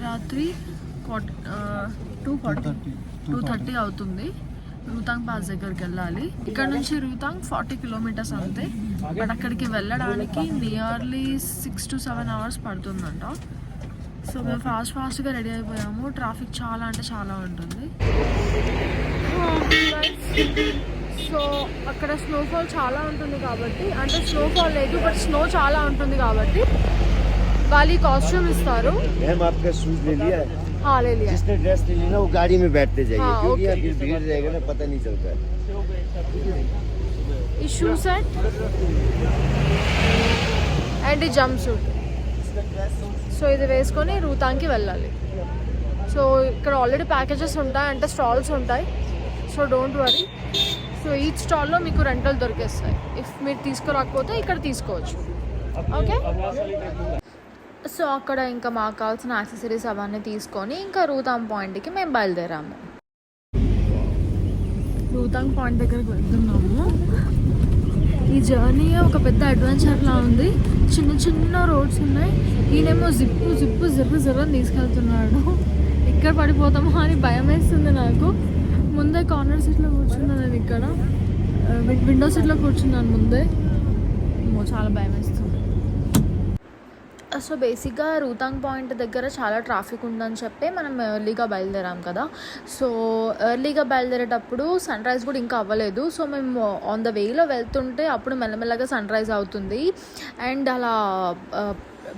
రాత్రి 2:30 అవుతుంది. రూతాంగ్ పాస్ దగ్గరికి వెళ్ళాలి. ఇక్కడ నుంచి రూతాంగ్ 40 కిలోమీటర్స్ అంతే. బట్ అక్కడికి వెళ్ళడానికి నియర్లీ 6 to 7 hours పడుతుందంట. సో మేము ఫాస్ట్గా రెడీ అయిపోయాము. ట్రాఫిక్ చాలా అంటే చాలా ఉంటుంది. సో అక్కడ స్నోఫాల్ చాలా ఉంటుంది కాబట్టి, అంటే స్నోఫాల్ లేదు బట్ స్నో చాలా ఉంటుంది కాబట్టి వాళ్ళు ఈ కాస్ట్యూమ్ ఇస్తారు. हाँ ले लिया. जिसने ड्रेस ले ली ना वो गाड़ी में बैठते जाइए क्योंकि यहाँ फिर भीड़ रहेगा ना पता नहीं चलता है. ఈ షూ సెట్ అండ్ ఈ జంప్ సూట్. సో ఇది వేసుకొని రూతాంగ్కి వెళ్ళాలి. సో ఇక్కడ ఆల్రెడీ ప్యాకేజెస్ ఉంటాయి, అంటే స్టాల్స్ ఉంటాయి. So don't worry. సో ఈ స్టాల్లో మీకు రెంటల్ దొరికేస్తాయి. ఇఫ్ మీరు తీసుకురాకపోతే ఇక్కడ తీసుకోవచ్చు. ఓకే. సో అక్కడ ఇంకా మాకు కావాల్సిన యాక్సెసరీస్ అవన్నీ తీసుకొని ఇంకా రూతాంగ్ పాయింట్కి మేము బయలుదేరాము. రూతాంగ్ పాయింట్ దగ్గరికి వెళ్తున్నాము. ఈ జర్నీ ఒక పెద్ద అడ్వెంచర్లా ఉంది. చిన్న చిన్న రోడ్స్ ఉన్నాయి. ఈయనేమో జిప్పు జర్రని తీసుకెళ్తున్నాడు. ఇక్కడ పడిపోతామో అని భయం వేస్తుంది నాకు. ముందే కార్నర్ సీట్లో కూర్చున్నాను నేను. ఇక్కడ విండో సీట్లో కూర్చున్నాను ముందే. చాలా భయం వేస్తుంది. సో బేసిక్గా రూతాంగ్ పాయింట్ దగ్గర చాలా ట్రాఫిక్ ఉందని చెప్పి మనం ఎర్లీగా బయలుదేరాం కదా. సో ఎర్లీగా బయలుదేరేటప్పుడు సన్ రైజ్ కూడా ఇంకా అవ్వలేదు. సో మేము ఆన్ ద వేలో వెళ్తుంటే అప్పుడు మెల్లమెల్లగా సన్ రైజ్ అవుతుంది. అండ్ అలా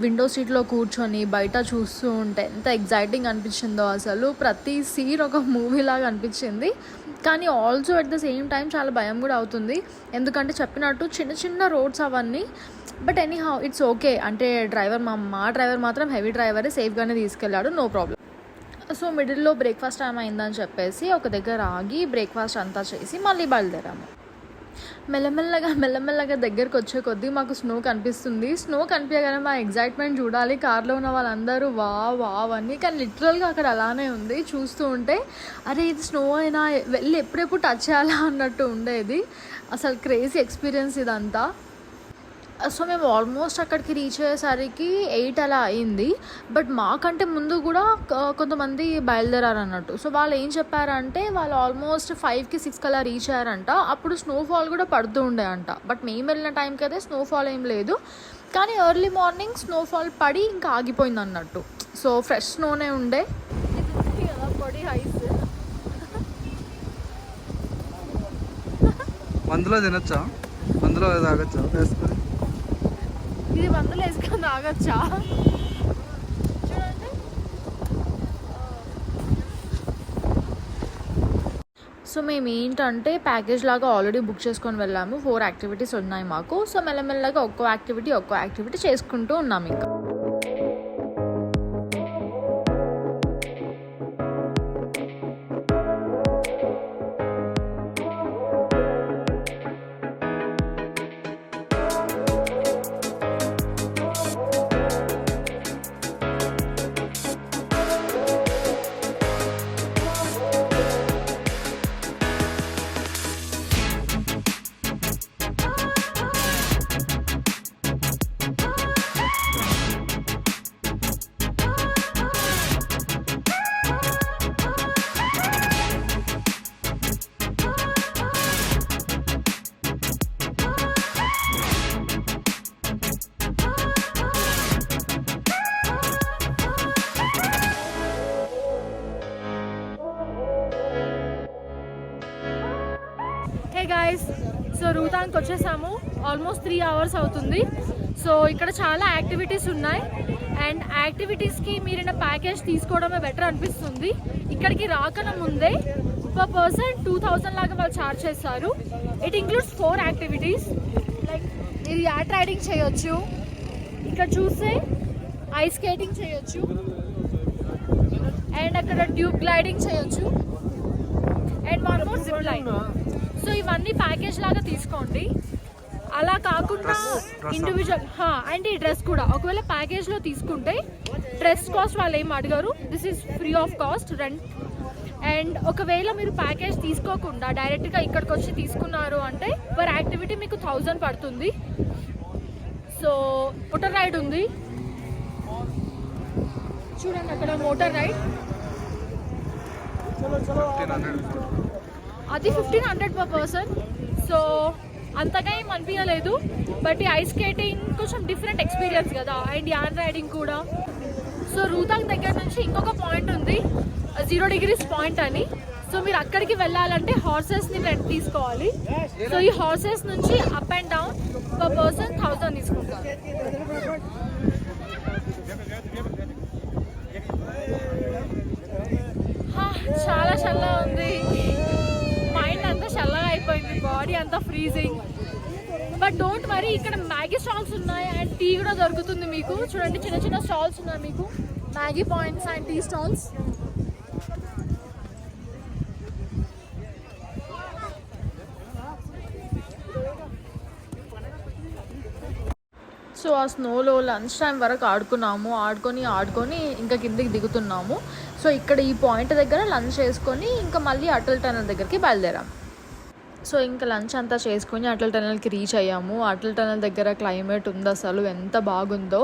విండో సీట్లో కూర్చొని బయట చూస్తూ ఉంటే ఎంత ఎగ్జైటింగ్ అనిపించిందో అసలు. ప్రతి సీన్ ఒక మూవీలాగా అనిపించింది. కానీ also at the same time చాలా భయం కూడా అవుతుంది. ఎందుకంటే చెప్పినట్టు చిన్న చిన్న రోడ్స్ అవన్నీ. But any how it's okay. అంటే మా డ్రైవర్ మాత్రం హెవీ డ్రైవరే, సేఫ్గానే తీసుకెళ్ళాడు, నో ప్రాబ్లం. సో మిడిల్లో బ్రేక్ఫాస్ట్ టైం అయిందని చెప్పేసి ఒక దగ్గర ఆగి బ్రేక్ఫాస్ట్ అంతా చేసి మళ్ళీ బయలుదేరాము. మెల్లమెల్లగా దగ్గరకు వచ్చే కొద్దీ మాకు స్నో కనిపిస్తుంది. స్నో కనిపించగానే మా ఎగ్జైట్మెంట్ చూడాలి. కార్లో ఉన్న వాళ్ళందరూ వావ్ అని. కానీ లిటరల్గా అక్కడ అలానే ఉంది. చూస్తూ ఉంటే అరే ఇది స్నో అయినా వెళ్ళి ఎప్పుడెప్పుడు టచ్ చేయాలా అన్నట్టు ఉండేది. అసలు క్రేజీ ఎక్స్పీరియన్స్ ఇదంతా. సో మేము ఆల్మోస్ట్ అక్కడికి రీచ్ అయ్యేసరికి 8 అలా అయింది. బట్ మాకంటే ముందు కూడా కొంతమంది బయలుదేరారు అన్నట్టు. సో వాళ్ళు ఏం చెప్పారంటే వాళ్ళు ఆల్మోస్ట్ 5కి 6 అలా రీచ్ అయ్యారంట. అప్పుడు స్నోఫాల్ కూడా పడుతూ ఉండే అంట. బట్ మేము వెళ్ళిన టైంకి అయితే స్నోఫాల్ ఏం లేదు. కానీ ఎర్లీ మార్నింగ్ స్నోఫాల్ పడి ఇంకా ఆగిపోయింది అన్నట్టు. సో ఫ్రెష్ స్నోనే ఉండే. పొడి ఐస్ మందులో తినొచ్చా? మందులో తాగొచ్చా? వేసుకొని ఇది మందులు వేసుకొని తాగొచ్చా? చూడండి. సో మేము ఏంటంటే ప్యాకేజ్ లాగా ఆల్రెడీ బుక్ చేసుకొని వెళ్ళాము. 4 యాక్టివిటీస్ ఉన్నాయి మాకు. సో మెల్లమెల్లగా ఒక్కో యాక్టివిటీ చేసుకుంటూ ఉన్నాము. ఇంకా గైస్, సో రూతాంగ్కి వచ్చేసాము. ఆల్మోస్ట్ 3 hours అవుతుంది. సో ఇక్కడ చాలా యాక్టివిటీస్ ఉన్నాయి. అండ్ యాక్టివిటీస్కి మీరైనా ప్యాకేజ్ తీసుకోవడమే బెటర్ అనిపిస్తుంది. ఇక్కడికి రాకన ముందే పర్ పర్సన్ 2000 లాగా వాళ్ళు ఛార్జ్ చేస్తారు. It includes 4 activities. లైక్ ఇది యాట్ రైడింగ్ చేయొచ్చు, ఇక్కడ చూస్తే ఐస్ స్కేటింగ్ చేయొచ్చు, అండ్ అక్కడ ట్యూబ్ గ్లైడింగ్ చేయొచ్చు, and 1 more zip line. So ఇవన్నీ ప్యాకేజ్ లాగా తీసుకోండి. అలా కాకుండా ఇండివిజువల్ అండ్ ఈ డ్రెస్ కూడా ఒకవేళ ప్యాకేజ్లో తీసుకుంటే డ్రెస్ కాస్ట్ వాళ్ళు ఏం అడగరు. This is free of cost rent. And ఒకవేళ మీరు ప్యాకేజ్ తీసుకోకుండా డైరెక్ట్గా ఇక్కడికి వచ్చి తీసుకున్నారు అంటే పర్ యాక్టివిటీ మీకు 1000 పడుతుంది. సో వాటర్ రైడ్ ఉంది, చూడండి అక్కడ మోటార్ రైడ్, అది 1500 per person. సో అంతగా ఏం అనిపించలేదు, బట్ ఈ ఐస్ స్కేటింగ్ కొంచెం డిఫరెంట్ ఎక్స్పీరియన్స్ కదా, అండ్ యాన్ రైడింగ్ కూడా. సో రూతాంగ్ దగ్గర నుంచి ఇంకొక పాయింట్ ఉంది 0 degrees పాయింట్ అని. సో మీరు అక్కడికి వెళ్ళాలంటే హార్సెస్ని రెంట్ తీసుకోవాలి. సో ఈ హార్సెస్ నుంచి up and down per person 1000 తీసుకుంటారు. చాలా చల్లగా ఉంది, మైండ్ అంతా చల్లగా అయిపోయింది, బాడీ అంతా ఫ్రీజింగ్. బట్ డోంట్ వరీ, ఇక్కడ మ్యాగీ స్టాల్స్ ఉన్నాయి అండ్ టీ కూడా దొరుకుతుంది మీకు. చూడండి చిన్న చిన్న స్టాల్స్ ఉన్నాయి మీకు, Maggi points and tea stalls. So ఆ స్నోలో లంచ్ టైం వరకు ఆడుకొని ఇంకా కిందికి దిగుతున్నాము. సో ఇక్కడ ఈ పాయింట్ దగ్గర లంచ్ చేసుకొని ఇంకా మళ్ళీ అటల్ టనల్ దగ్గరికి బయలుదేరాం. సో ఇంకా లంచ్ అంతా చేసుకొని అటల్ టనల్కి రీచ్ అయ్యాము. అటల్ టనల్ దగ్గర క్లైమేట్ ఉంది అసలు ఎంత బాగుందో.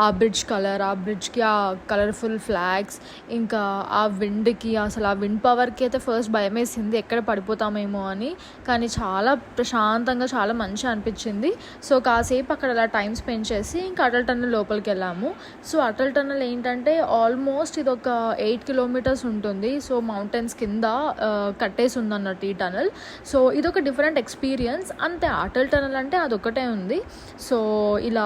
ఆ బ్రిడ్జ్ కలర్, ఆ బ్రిడ్జ్కి ఆ కలర్ఫుల్ ఫ్లాగ్స్, ఇంకా ఆ విండ్కి, అసలు ఆ విండ్ పవర్కి అయితే ఫస్ట్ భయం వేసింది ఎక్కడ పడిపోతామేమో అని, కానీ చాలా ప్రశాంతంగా చాలా మంచిగా అనిపించింది. సో కాసేపు అక్కడ అలా టైం స్పెండ్ చేసి ఇంకా అటల్ టనల్ లోపలికి వెళ్ళాము. సో అటల్ టనల్ ఏంటంటే ఆల్మోస్ట్ ఇది ఒక 8 kilometers ఉంటుంది. సో మౌంటైన్స్ కింద కట్టేసి ఉందన్నట్టు ఈ టనల్. సో ఇదొక డిఫరెంట్ ఎక్స్పీరియన్స్ అంతే. అటల్ టనల్ అంటే అదొకటే ఉంది. సో ఇలా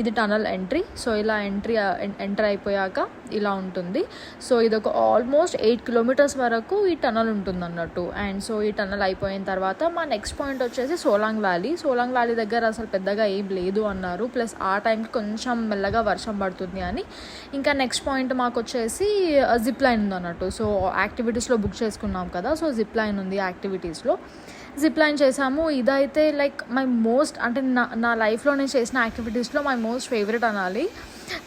ఇది టనల్ ఎంట్రీ. సో ఇలా ఎంటర్ అయిపోయాక ఇలా ఉంటుంది. సో ఇదొక ఆల్మోస్ట్ 8 kilometers వరకు ఈ టనల్ ఉంటుంది అన్నట్టు. అండ్ సో ఈ టనల్ అయిపోయిన తర్వాత మా నెక్స్ట్ పాయింట్ వచ్చేసి సోలాంగ్ వ్యాలీ దగ్గర అసలు పెద్దగా ఏం లేదు అన్నారు. ప్లస్ ఆ టైంకి కొంచెం మెల్లగా వర్షం పడుతుంది అని. ఇంకా నెక్స్ట్ పాయింట్ మాకు వచ్చేసి జిప్ లైన్ ఉంది అన్నట్టు. సో యాక్టివిటీస్లో బుక్ చేసుకున్నాం కదా, సో జిప్ లైన్ ఉంది యాక్టివిటీస్లో. జిప్ లైన్ చేసాము. ఇదైతే లైక్ మై మోస్ట్, అంటే నా లైఫ్లో నేను చేసిన యాక్టివిటీస్లో మై మోస్ట్ ఫేవరెట్ అనాలి.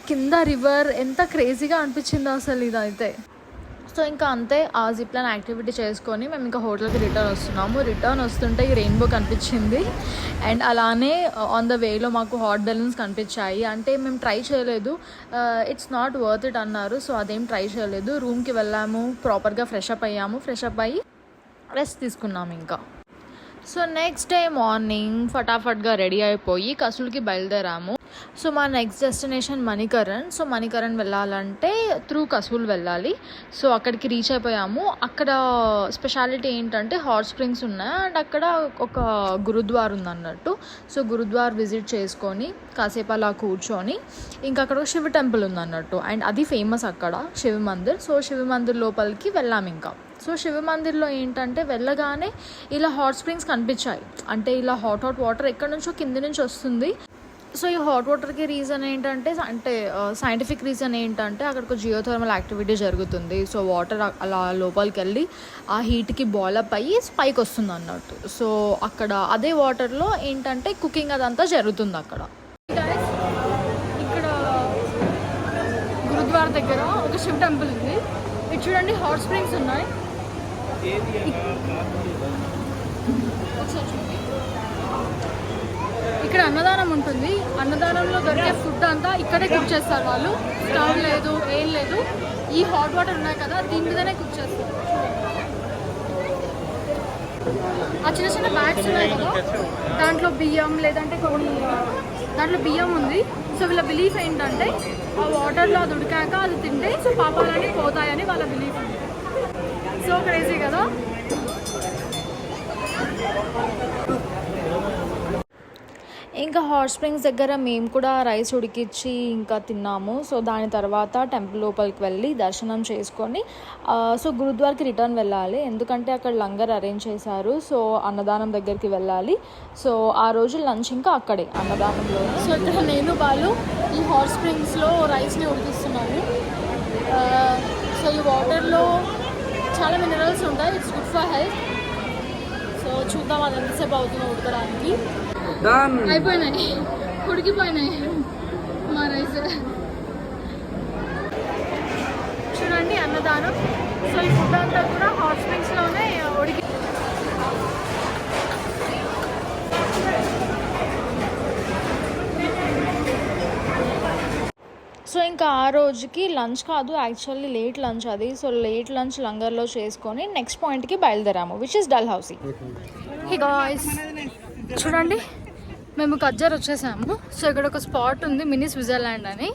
కింద రివర్ ఎంత క్రేజీగా అనిపించిందో అసలు ఇదైతే. సో ఇంకా అంతే, ఆ జిప్ లైన్ యాక్టివిటీ చేసుకొని మేము ఇంకా హోటల్కి రిటర్న్ వస్తుంటే ఈ రెయిన్బో కనిపించింది. అండ్ అలానే ఆన్ ద వేలో మాకు హాట్ బెలూన్స్ కనిపించాయి. అంటే మేము ట్రై చేయలేదు, ఇట్స్ నాట్ వర్త్ ఇట్ అన్నారు. సో అదేం ట్రై చేయలేదు. రూమ్కి వెళ్ళాము, ప్రాపర్గా ఫ్రెష్ అప్ అయ్యి రెస్ట్ తీసుకున్నాము ఇంకా. సో నెక్స్ట్ డే మార్నింగ్ ఫటాఫట్గా రెడీ అయిపోయి కసుల్కి బయలుదేరాము. సో మా next destination Manikaran. So Manikaran వెళ్ళాలంటే త్రూ కసూల్ వెళ్ళాలి. సో అక్కడికి రీచ్ అయిపోయాము. అక్కడ స్పెషాలిటీ ఏంటంటే హాట్ స్ప్రింగ్స్ ఉన్నాయి అండ్ అక్కడ ఒక గురుద్వార్ ఉందన్నట్టు. సో గురుద్వార్ విజిట్ చేసుకొని కాసేపు అలా కూర్చొని ఇంకా అక్కడ ఒక శివ టెంపుల్ ఉందన్నట్టు. అండ్ అది ఫేమస్ అక్కడ శివ మందిర్. సో శివ మందిర్ లోపలికి వెళ్ళాము ఇంకా. సో శివ మందిర్లో ఏంటంటే వెళ్ళగానే ఇలా హాట్ స్ప్రింగ్స్ కనిపించాయి. అంటే ఇలా హాట్ వాటర్ ఎక్కడి నుంచో కింది నుంచి వస్తుంది. సో ఈ హాట్ వాటర్కి రీజన్ ఏంటంటే, అంటే సైంటిఫిక్ రీజన్ ఏంటంటే అక్కడికి జియోథర్మల్ యాక్టివిటీ జరుగుతుంది. సో వాటర్ అలా లోపలికి వెళ్ళి ఆ హీట్కి బాయిలప్ అయ్యి స్పైక్ వస్తుంది అన్నట్టు. సో అక్కడ అదే వాటర్లో ఏంటంటే కుకింగ్ అదంతా జరుగుతుంది అక్కడ. ఇక్కడ గురుద్వారా దగ్గర ఒక శివ టెంపుల్ ఉంది. ఇది చూడండి, హాట్ స్ప్రింగ్స్ ఉన్నాయి. ఇక్కడ అన్నదానం ఉంటుంది. అన్నదానంలో దొరికే ఫుడ్ అంతా ఇక్కడే కుక్ చేస్తారు వాళ్ళు. స్టవ్ లేదు, ఏం లేదు. ఈ హాట్ వాటర్ ఉన్నాయి కదా, దీని మీదనే కుక్ చేస్తారు. ఆ చిన్న చిన్న బ్యాగ్స్ ఉన్నాయి కదా, దాంట్లో బియ్యం లేదంటే దాంట్లో బియ్యం ఉంది. సో వీళ్ళ బిలీఫ్ ఏంటంటే ఆ వాటర్లో అది ఉడికాక అది తింటే సో పాపాలన్నీ పోతాయని వాళ్ళ బిలీఫ్ ఉంది. సో క్రేజీ కదా. ఇంకా హాట్ స్ప్రింగ్స్ దగ్గర మేము కూడా రైస్ ఉడికించి ఇంకా తిన్నాము. సో దాని తర్వాత టెంపుల్ లోపలికి వెళ్ళి దర్శనం చేసుకొని సో గురుద్వార్కి రిటర్న్ వెళ్ళాలి. ఎందుకంటే అక్కడ లంగర్ అరేంజ్ చేశారు. సో అన్నదానం దగ్గరికి వెళ్ళాలి. సో ఆ రోజు లంచ్ ఇంకా అక్కడే అన్నదానంలో. సో ఇక్కడ నేను వాళ్ళు ఈ హాట్ స్ప్రింగ్స్లో రైస్ని ఉడికిస్తున్నాము. సో ఈ వాటర్లో చాలా మినరల్స్ ఉంటాయి, it's good for health. So చూద్దాం అది ఎంతసేపు అవుతుందో ఉడకడానికి. అయిపోయినాయి, ఉడికిపోయినాయి మా రైస్. చూడండి అన్నదానం. సో ఈ ఫుడ్ అంతా కూడా హాట్ స్ప్రింగ్స్లోనే ఉడికి. సో ఇంకా ఆ రోజుకి లంచ్ కాదు, యాక్చువల్లీ లేట్ లంచ్ అది. సో లేట్ లంచ్ లంగర్లో చేసుకొని నెక్స్ట్ పాయింట్కి బయలుదేరాము, which is Dalhousie. Hey guys, చూడండి మేము కజ్జర్ వచ్చేసాము. సో ఇక్కడ ఒక స్పాట్ ఉంది మినీ స్విట్జర్లాండ్ అని.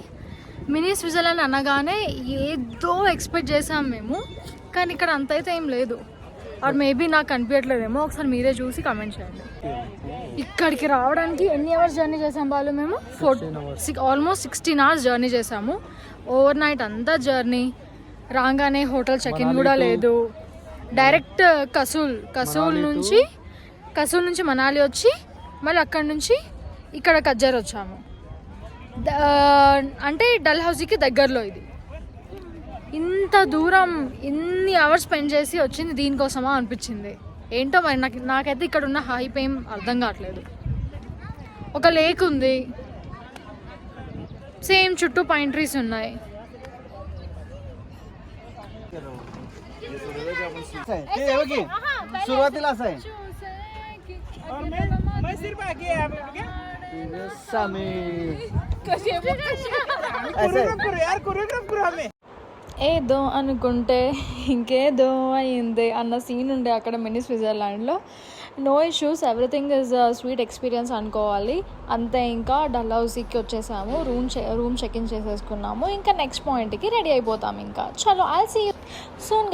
మినీ స్విట్జర్లాండ్ అనగానే ఏదో ఎక్స్పెక్ట్ చేసాం మేము, కానీ ఇక్కడ అంత అయితే ఏం లేదు. ఆర్ మేబీ నాకు కనిపించట్లేదేమో, ఒకసారి మీరే చూసి కమెంట్ చేయండి. ఇక్కడికి రావడానికి ఎన్ని అవర్స్ జర్నీ చేసాం వాళ్ళు? మేము ఆల్మోస్ట్ 16 hours జర్నీ చేసాము. ఓవర్ నైట్ అంతా జర్నీ. రాగానే హోటల్ చెక్ ఇన్ కూడా లేదు. డైరెక్ట్ కసూల్ నుంచి మనాలి వచ్చి మళ్ళీ అక్కడి నుంచి ఇక్కడ కజ్జర్ వచ్చాము. అంటే డల్హౌసీకి దగ్గరలో ఇది. ఇంత దూరం ఇన్ని అవర్స్ స్పెండ్ చేసి వచ్చింది దీనికోసమా అనిపించింది. ఏంటో మరి నాకైతే ఇక్కడ ఉన్న హైప్ ఏం అర్థం కావట్లేదు. ఒక లేక్ ఉంది, సేమ్ చుట్టూ పైన్ ట్రీస్ ఉన్నాయి. सुरुवातीला असं आहे ఏదో అనుకుంటే ఇంకేదో అయింది అన్న సీన్ ఉండే అక్కడ మినీ స్విట్జర్లాండ్లో. No issues, everything is sweet experience అనుకోవాలి. అంతే, ఇంకా డల్హౌసీకి వచ్చేసాము. రూమ్ చెక్ ఇన్ చేసేసుకున్నాము. ఇంకా నెక్స్ట్ పాయింట్కి రెడీ అయిపోతాము. ఇంకా చలో, ఐల్ సీ యూ సూన్.